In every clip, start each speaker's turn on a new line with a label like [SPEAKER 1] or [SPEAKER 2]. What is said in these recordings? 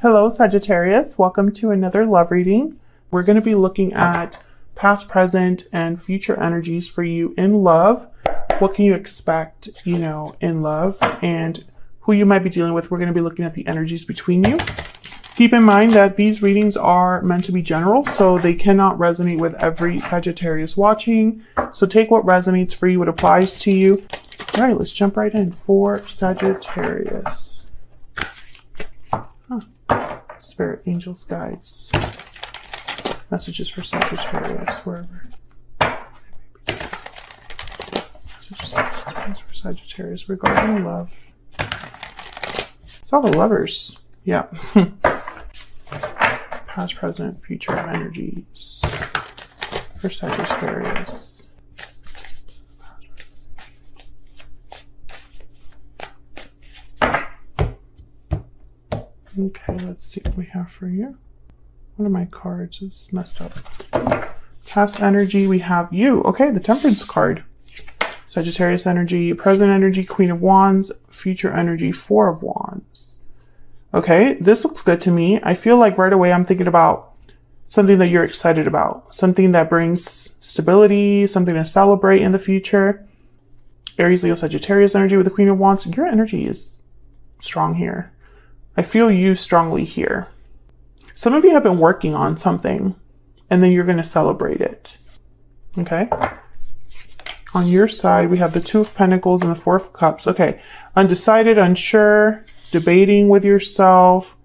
[SPEAKER 1] Hello, Sagittarius. Welcome to another love reading. We're going to be looking at past, present, and future energies for you in love. What can you expect, in love, and who you might be dealing with. We're going to be looking at the energies between you. Keep in mind that these readings are meant to be general, so they cannot resonate with every Sagittarius watching. So take what resonates for you, what applies to you. All right, let's jump right in for Sagittarius. Spirit, angels, guides, messages for Sagittarius, wherever. Messages for Sagittarius regarding love. It's all the lovers. Yeah. Past, present, future energies for Sagittarius. Okay, let's see what we have for you. One of my cards is messed up. Past energy, we have you. Okay, the Temperance card. Sagittarius energy, present energy, Queen of Wands, future energy, Four of Wands. Okay, this looks good to me. I feel like right away I'm thinking about something that you're excited about. Something that brings stability, something to celebrate in the future. Aries, Leo, Sagittarius energy with the Queen of Wands. Your energy is strong here. I feel you strongly here. Some of you have been working on something and then you're going to celebrate it. Okay. On your side, we have the Two of Pentacles and the Four of Cups. Okay. Undecided, unsure, debating with yourself,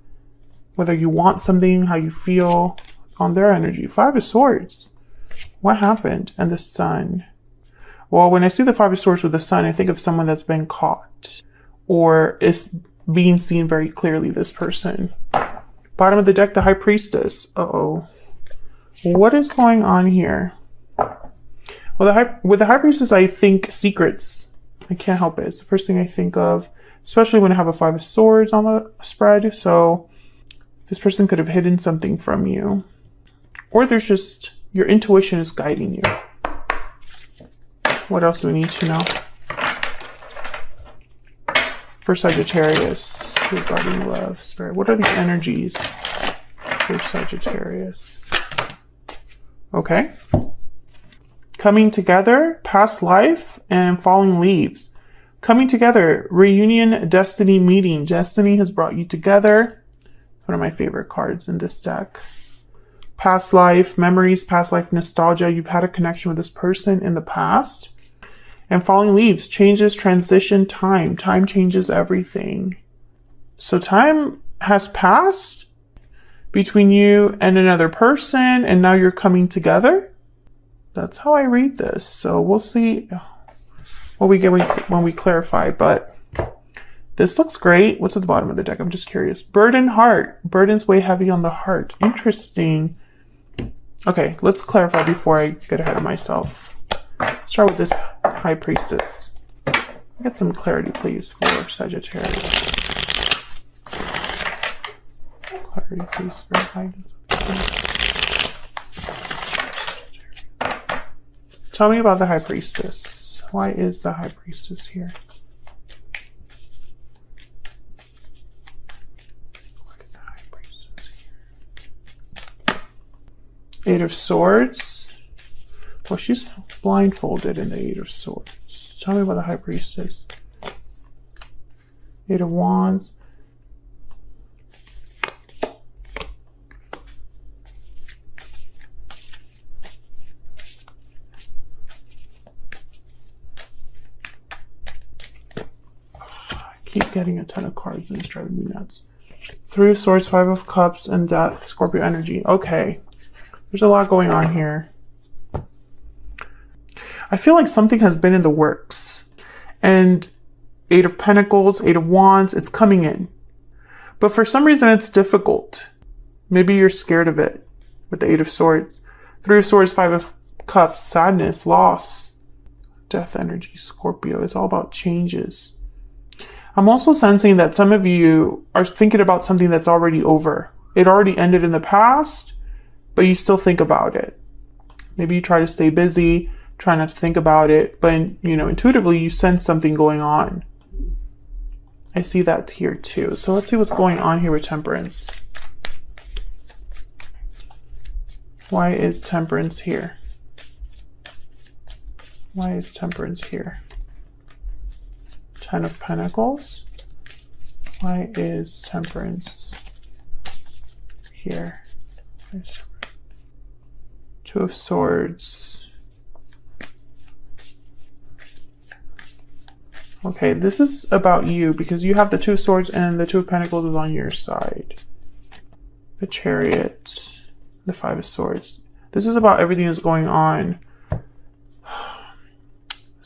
[SPEAKER 1] whether you want something, how you feel. On their energy, Five of Swords. What happened? And the Sun. Well, when I see the Five of Swords with the Sun, I think of someone that's been caught or is being seen very clearly, this person. Bottom of the deck, the High Priestess. Uh-oh. What is going on here? Well, with the High Priestess, I think secrets. I can't help it. It's the first thing I think of, especially when I have a Five of Swords on the spread. So this person could have hidden something from you. Or there's just, your intuition is guiding you. What else do we need to know? For Sagittarius, regarding love, spirit. What are the energies for Sagittarius? Okay. Coming together, past life, and falling leaves. Coming together, reunion, destiny, meeting. Destiny has brought you together. One of my favorite cards in this deck. Past life, memories, past life nostalgia. You've had a connection with this person in the past. And falling leaves, changes, transition, time. Time changes everything. So time has passed between you and another person, and now you're coming together. That's how I read this. So we'll see what we get when we clarify. But this looks great. What's at the bottom of the deck? I'm just curious. Burden, heart. Burden's way heavy on the heart. Interesting. Okay, let's clarify before I get ahead of myself. Start with this High Priestess. Get some clarity, please, for Sagittarius. Clarity, please, for guidance. Tell me about the High Priestess. Why is the High Priestess here? Why is the High Priestess here? Eight of Swords. Well, she's blindfolded in the Eight of Swords. Tell me about the High Priestess. Eight of Wands. I keep getting a ton of cards and it's driving me nuts. Three of Swords, Five of Cups, and Death. Scorpio energy. Okay. There's a lot going on here. I feel like something has been in the works. And Eight of Pentacles, Eight of Wands, it's coming in. But for some reason, it's difficult. Maybe you're scared of it with the Eight of Swords. Three of Swords, Five of Cups, sadness, loss. Death energy, Scorpio. It's all about changes. I'm also sensing that some of you are thinking about something that's already over. It already ended in the past, but you still think about it. Maybe you try to stay busy, try not to think about it, but intuitively you sense something going on. I see that here too. So let's see what's going on here with Temperance. Why is Temperance here? Why is Temperance here? Ten of Pentacles. Why is Temperance here? Two of Swords. Okay, this is about you because you have the Two of Swords and the Two of Pentacles is on your side. The Chariot, the Five of Swords. This is about everything that's going on. The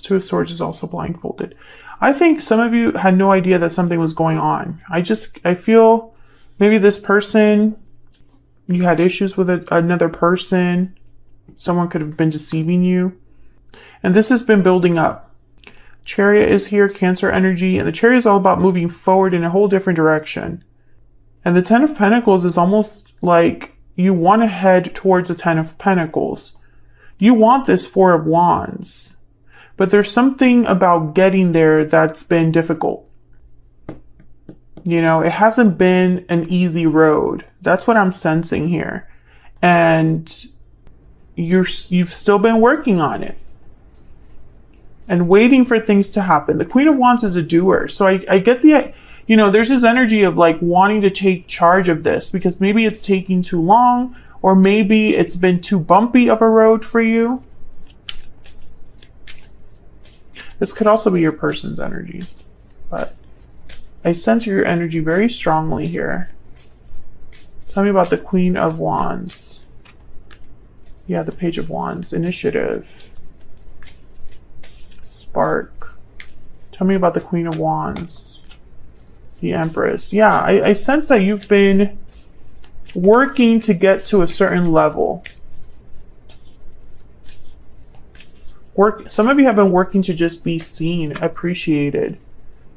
[SPEAKER 1] Two of Swords is also blindfolded. I think some of you had no idea that something was going on. I feel maybe this person, you had issues with another person. Someone could have been deceiving you. And this has been building up. Chariot is here, Cancer energy, and the Chariot is all about moving forward in a whole different direction. And the Ten of Pentacles is almost like you want to head towards the Ten of Pentacles. You want this Four of Wands, but there's something about getting there that's been difficult. You know, it hasn't been an easy road. That's what I'm sensing here. And you've still been working on it and waiting for things to happen. The Queen of Wands is a doer. So I get the, you know, there's this energy of like wanting to take charge of this because maybe it's taking too long or maybe it's been too bumpy of a road for you. This could also be your person's energy, but I sense your energy very strongly here. Tell me about the Queen of Wands. Yeah, the Page of Wands. Initiative. Spark. Tell me about the Queen of Wands. The Empress. Yeah, I sense that you've been working to get to a certain level. Some of you have been working to just be seen, appreciated.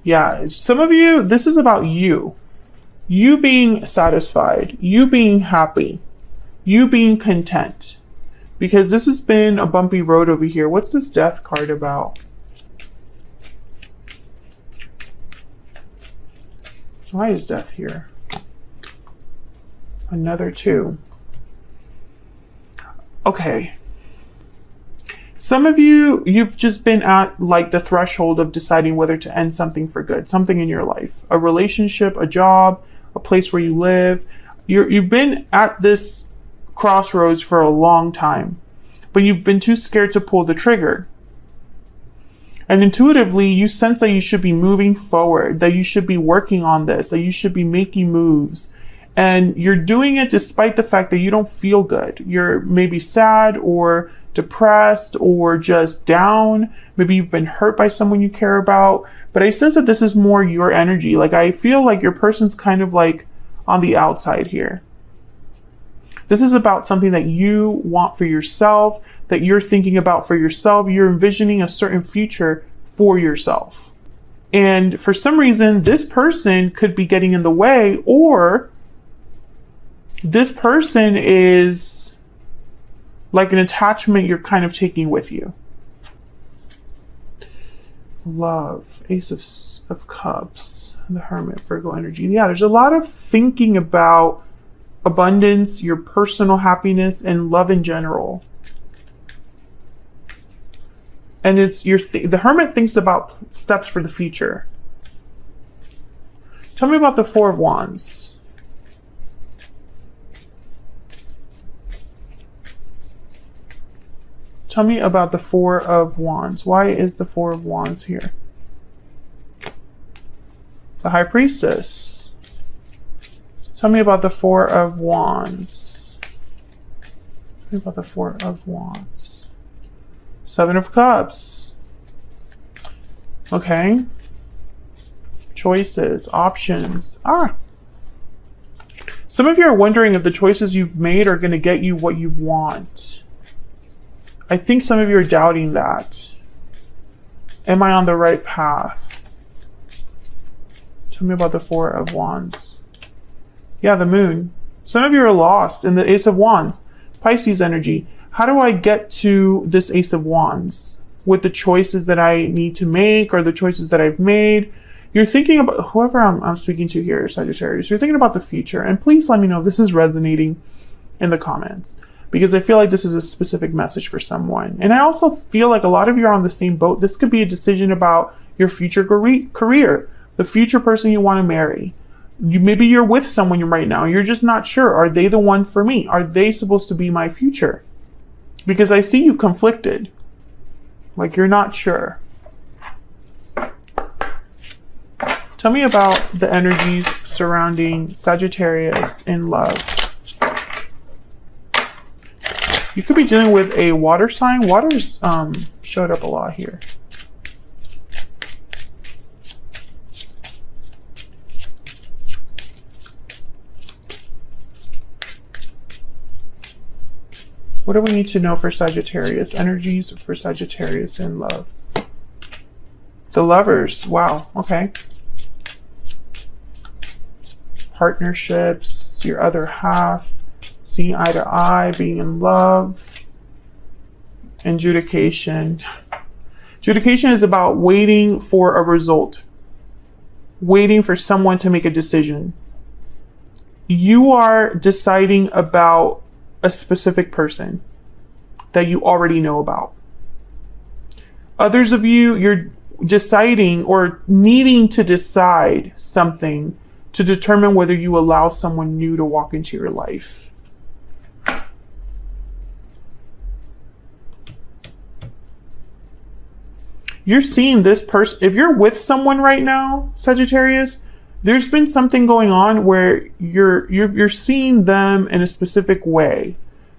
[SPEAKER 1] Yeah, some of you, this is about you. You being satisfied, you being happy, you being content. Because this has been a bumpy road over here. What's this Death card about? Why is Death here? Another two. Okay. Some of you, you've just been at like the threshold of deciding whether to end something for good, something in your life, a relationship, a job, a place where you live. You've been at this crossroads for a long time, but you've been too scared to pull the trigger. And intuitively, you sense that you should be moving forward, that you should be working on this, that you should be making moves. And you're doing it despite the fact that you don't feel good. You're maybe sad or depressed or just down. Maybe you've been hurt by someone you care about. But I sense that this is more your energy. Like I feel like your person's kind of like on the outside here. This is about something that you want for yourself, that you're thinking about for yourself. You're envisioning a certain future for yourself. And for some reason, this person could be getting in the way, or this person is like an attachment you're kind of taking with you. Love, Ace of Cups, the Hermit, Virgo energy. Yeah, there's a lot of thinking about abundance, your personal happiness, and love in general. And it's the Hermit thinks about steps for the future. Tell me about the Four of Wands. Tell me about the Four of Wands. Why is the Four of Wands here? The High Priestess. Tell me about the Four of Wands. Tell me about the Four of Wands. Seven of Cups. Okay. Choices, options. Some of you are wondering if the choices you've made are going to get you what you want. I think some of you are doubting that. Am I on the right path? Tell me about the Four of Wands. Yeah, the Moon. Some of you are lost in the Ace of Wands. Pisces energy. How do I get to this Ace of Wands with the choices that I need to make or the choices that I've made? You're thinking about, whoever I'm speaking to here, Sagittarius, you're thinking about the future. And please let me know if this is resonating in the comments. because I feel like this is a specific message for someone. And I also feel like a lot of you are on the same boat. This could be a decision about your future career, the future person you want to marry. Maybe you're with someone right now. You're just not sure. Are they the one for me? Are they supposed to be my future? Because I see you conflicted. Like you're not sure. Tell me about the energies surrounding Sagittarius in love. You could be dealing with a water sign. Water's showed up a lot here. What do we need to know for Sagittarius? Energies for Sagittarius in love. The Lovers. Wow. Okay. Partnerships, your other half, seeing eye to eye, being in love. Adjudication. Adjudication is about waiting for a result. Waiting for someone to make a decision. You are deciding about a specific person that you already know about. Others of you, you're deciding or needing to decide something to determine whether you allow someone new to walk into your life. You're seeing this person, if you're with someone right now, Sagittarius, there's been something going on where you're seeing them in a specific way.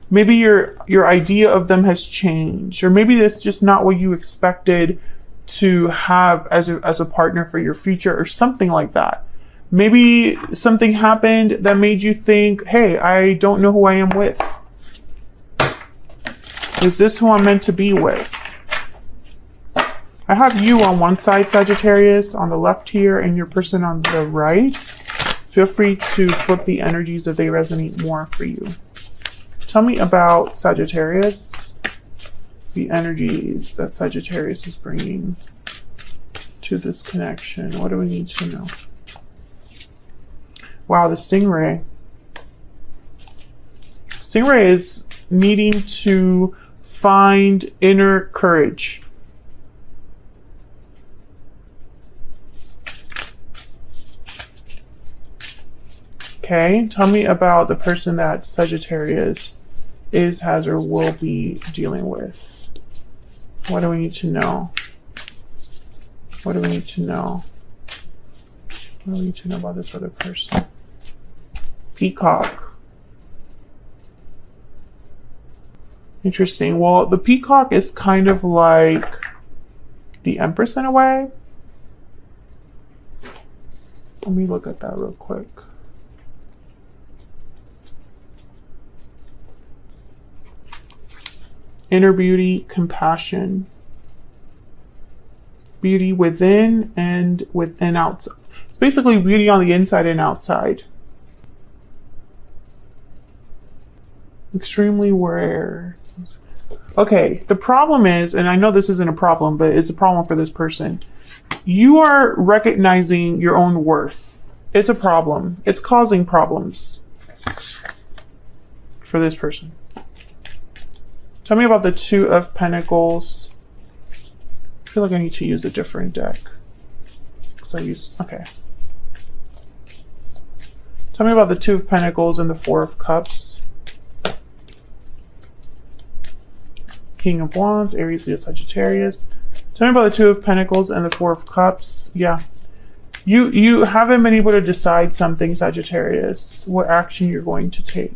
[SPEAKER 1] Maybe your idea of them has changed, or maybe that's just not what you expected to have as a partner for your future, or something like that. Maybe something happened that made you think, hey, I don't know who I am with. Is this who I'm meant to be with? I have you on one side, Sagittarius, on the left here, and your person on the right. Feel free to flip the energies if they resonate more for you. Tell me about Sagittarius, the energies that Sagittarius is bringing to this connection. What do we need to know? Wow, the stingray. Stingray is needing to find inner courage. Okay, tell me about the person that Sagittarius is, has, or will be dealing with. What do we need to know? What do we need to know? What do we need to know about this other person? Peacock. Interesting. Well, the peacock is kind of like the Empress in a way. Let me look at that real quick. Inner beauty, compassion. Beauty within and outside. It's basically beauty on the inside and outside. Extremely rare. Okay, the problem is, and I know this isn't a problem, but it's a problem for this person. You are recognizing your own worth. It's a problem. It's causing problems for this person. Tell me about the Two of Pentacles. I feel like I need to use a different deck. Okay. Tell me about the Two of Pentacles and the Four of Cups. King of Wands, Aries, Leo, Sagittarius. Tell me about the Two of Pentacles and the Four of Cups. Yeah. You haven't been able to decide something, Sagittarius, what action you're going to take.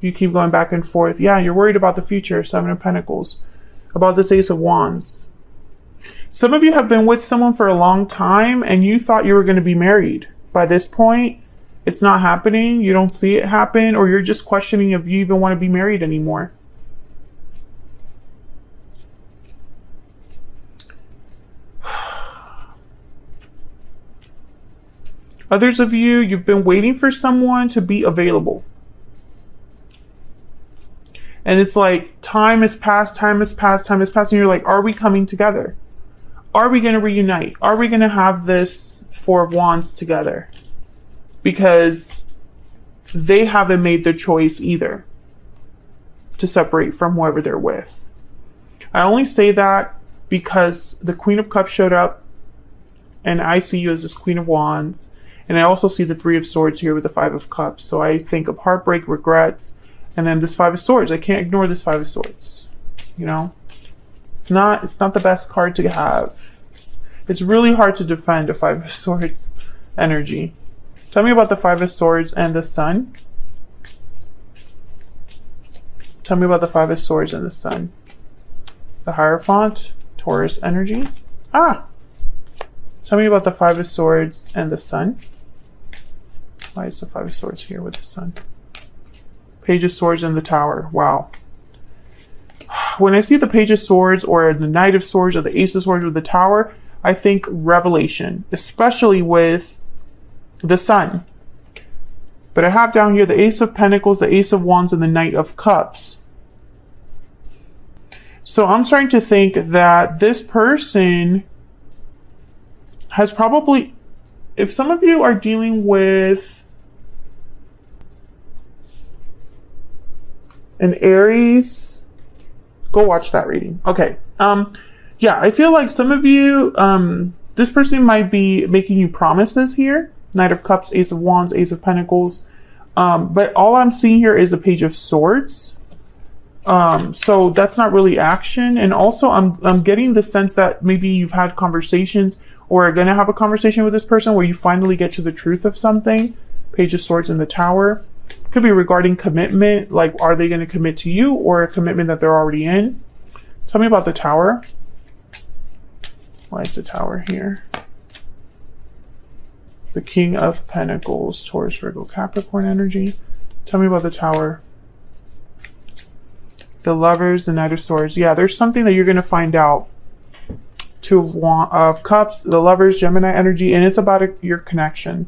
[SPEAKER 1] You keep going back and forth. Yeah, you're worried about the future, Seven of Pentacles. About this Ace of Wands. Some of you have been with someone for a long time and you thought you were going to be married. By this point, it's not happening. You don't see it happen, or you're just questioning if you even want to be married anymore. Others of you, you've been waiting for someone to be available. And it's like time has passed, and you're like, are we coming together? Are we going to reunite? Are we going to have this Four of Wands together? Because they haven't made the choice either to separate from whoever they're with. I only say that because the Queen of Cups showed up, and I see you as this Queen of Wands. And I also see the Three of Swords here with the Five of Cups. So I think of heartbreak, regrets, and then this Five of Swords. I can't ignore this Five of Swords. You know, it's not the best card to have. It's really hard to defend a Five of Swords energy. Tell me about the Five of Swords and the Sun. Tell me about the Five of Swords and the Sun. The Hierophant, Taurus energy. Tell me about the Five of Swords and the Sun. Why is the Five of Swords here with the Sun? Page of Swords and the Tower. Wow. When I see the Page of Swords or the Knight of Swords or the Ace of Swords with the Tower, I think revelation, especially with the Sun. But I have down here the Ace of Pentacles, the Ace of Wands, and the Knight of Cups. So I'm starting to think that this person has probably, if some of you are dealing with an Aries, go watch that reading. Okay. Yeah, I feel like some of you, this person might be making you promises here. Knight of Cups, Ace of Wands, Ace of Pentacles. But all I'm seeing here is a Page of Swords. So that's not really action. And also I'm getting the sense that maybe you've had conversations or are going to have a conversation with this person where you finally get to the truth of something. Page of Swords in the Tower. Could be regarding commitment. Like, are they going to commit to you or a commitment that they're already in? Tell me about the Tower. Why is the Tower here? The King of Pentacles, Taurus, Virgo, Capricorn energy. Tell me about the Tower. The Lovers, the Knight of Swords. Yeah, there's something that you're going to find out. Two of Cups, the Lovers, Gemini energy, and it's about your connection.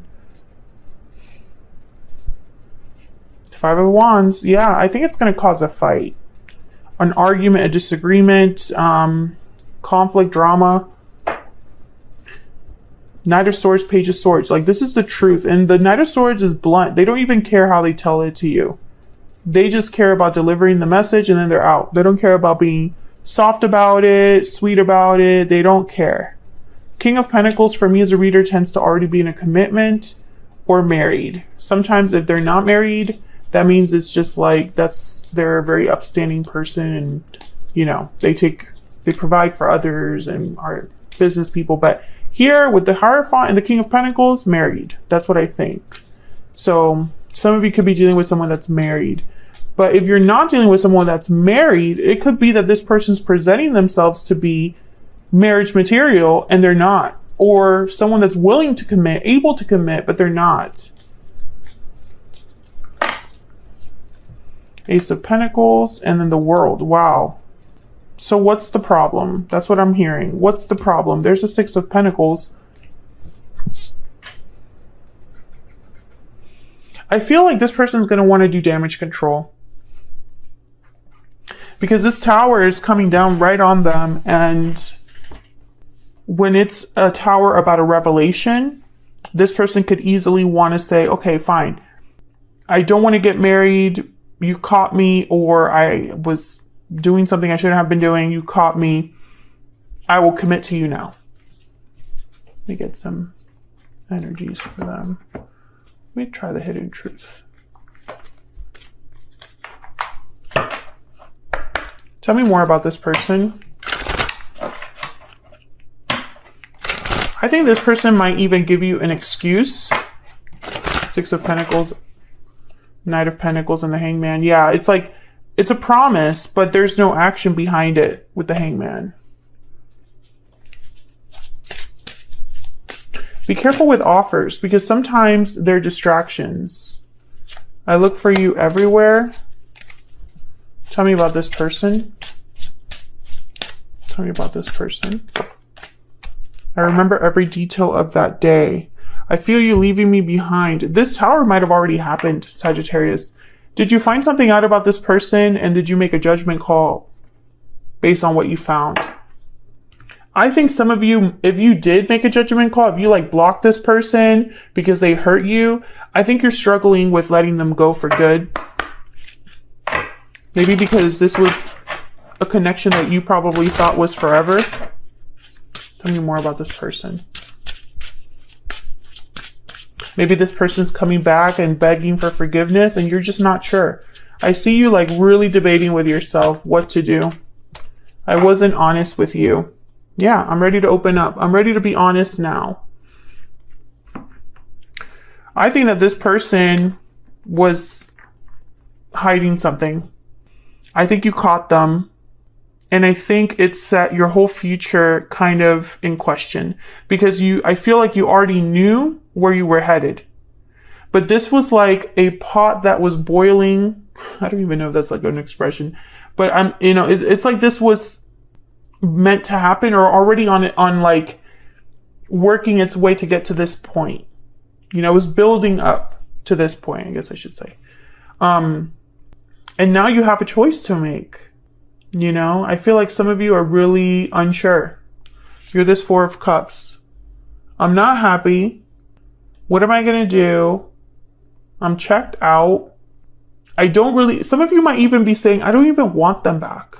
[SPEAKER 1] Five of Wands. Yeah, I think it's going to cause a fight. An argument, a disagreement, conflict, drama. Knight of Swords, Page of Swords. Like, this is the truth. And the Knight of Swords is blunt. They don't even care how they tell it to you. They just care about delivering the message and then they're out. They don't care about being soft about it, sweet about it. They don't care. King of Pentacles for me as a reader tends to already be in a commitment or married. Sometimes if they're not married, that means it's just like they're a very upstanding person and, you know, they provide for others and are business people. But here with the Hierophant and the King of Pentacles, married. That's what I think. So some of you could be dealing with someone that's married. But if you're not dealing with someone that's married, it could be that this person's presenting themselves to be marriage material and they're not. Or someone that's willing to commit, able to commit, but they're not. Ace of Pentacles and then the World. Wow. So what's the problem? That's what I'm hearing. What's the problem? There's a Six of Pentacles. I feel like this person's going to want to do damage control. Because this Tower is coming down right on them. And when it's a Tower about a revelation, this person could easily want to say, okay, fine. I don't want to get married. You caught me, or I was doing something I shouldn't have been doing. You caught me. I will commit to you now. Let me get some energies for them. Let me try the Hidden Truth. Tell me more about this person. I think this person might even give you an excuse. Six of Pentacles, Knight of Pentacles, and the Hangman. Yeah, it's like, it's a promise, but there's no action behind it with the Hangman. Be careful with offers because sometimes they're distractions. I look for you everywhere. Tell me about this person. Tell me about this person. I remember every detail of that day. I feel you leaving me behind. This Tower might have already happened, Sagittarius. Did you find something out about this person and did you make a judgment call based on what you found? I think some of you, if you did make a judgment call, if you like blocked this person because they hurt you, I think you're struggling with letting them go for good. Maybe because this was a connection that you probably thought was forever. Tell me more about this person. Maybe this person's coming back and begging for forgiveness and you're just not sure. I see you like really debating with yourself what to do. I wasn't honest with you. Yeah, I'm ready to open up. I'm ready to be honest now. I think that this person was hiding something. I think you caught them. And I think it set your whole future kind of in question. Because I feel like you already knew where you were headed. But this was like a pot that was boiling. I don't even know if that's like an expression. But it's like this was meant to happen or already on like working its way to get to this point. It was building up to this point, I guess I should say. And now you have a choice to make. I feel like some of you are really unsure. You're this Four of Cups. I'm not happy. What am I going to do? I'm checked out. Some of you might even be saying, I don't even want them back.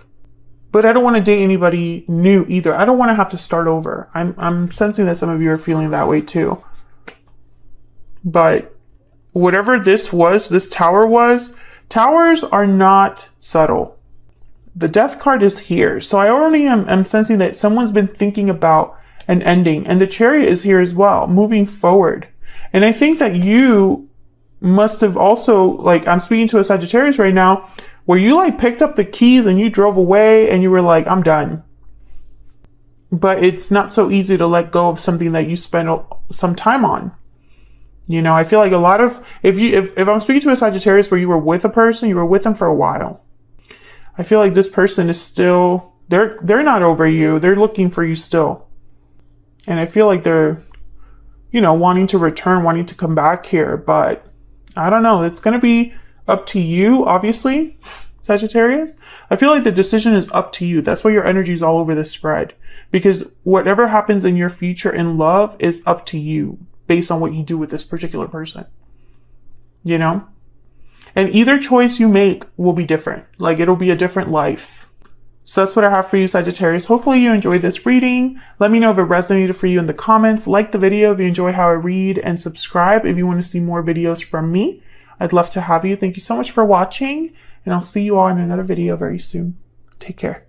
[SPEAKER 1] But I don't want to date anybody new either. I don't want to have to start over. I'm sensing that some of you are feeling that way too. But whatever this tower was, towers are not subtle. The Death card is here. So I already am sensing that someone's been thinking about an ending. And the Chariot is here as well, moving forward. And I think that you must have also, like, I'm speaking to a Sagittarius right now, where you like picked up the keys and you drove away and you were like, I'm done. But it's not so easy to let go of something that you spent some time on. I feel like a lot of, if I'm speaking to a Sagittarius where you were with a person, you were with them for a while. I feel like this person is still, they're not over you. They're looking for you still. And I feel like they're, wanting to return, wanting to come back here. But I don't know. It's going to be up to you, obviously, Sagittarius. I feel like the decision is up to you. That's why your energy is all over this spread. Because whatever happens in your future in love is up to you based on what you do with this particular person. And either choice you make will be different. Like, it'll be a different life. So that's what I have for you, Sagittarius. Hopefully you enjoyed this reading. Let me know if it resonated for you in the comments. Like the video if you enjoy how I read, and subscribe if you want to see more videos from me. I'd love to have you. Thank you so much for watching, and I'll see you all in another video very soon. Take care.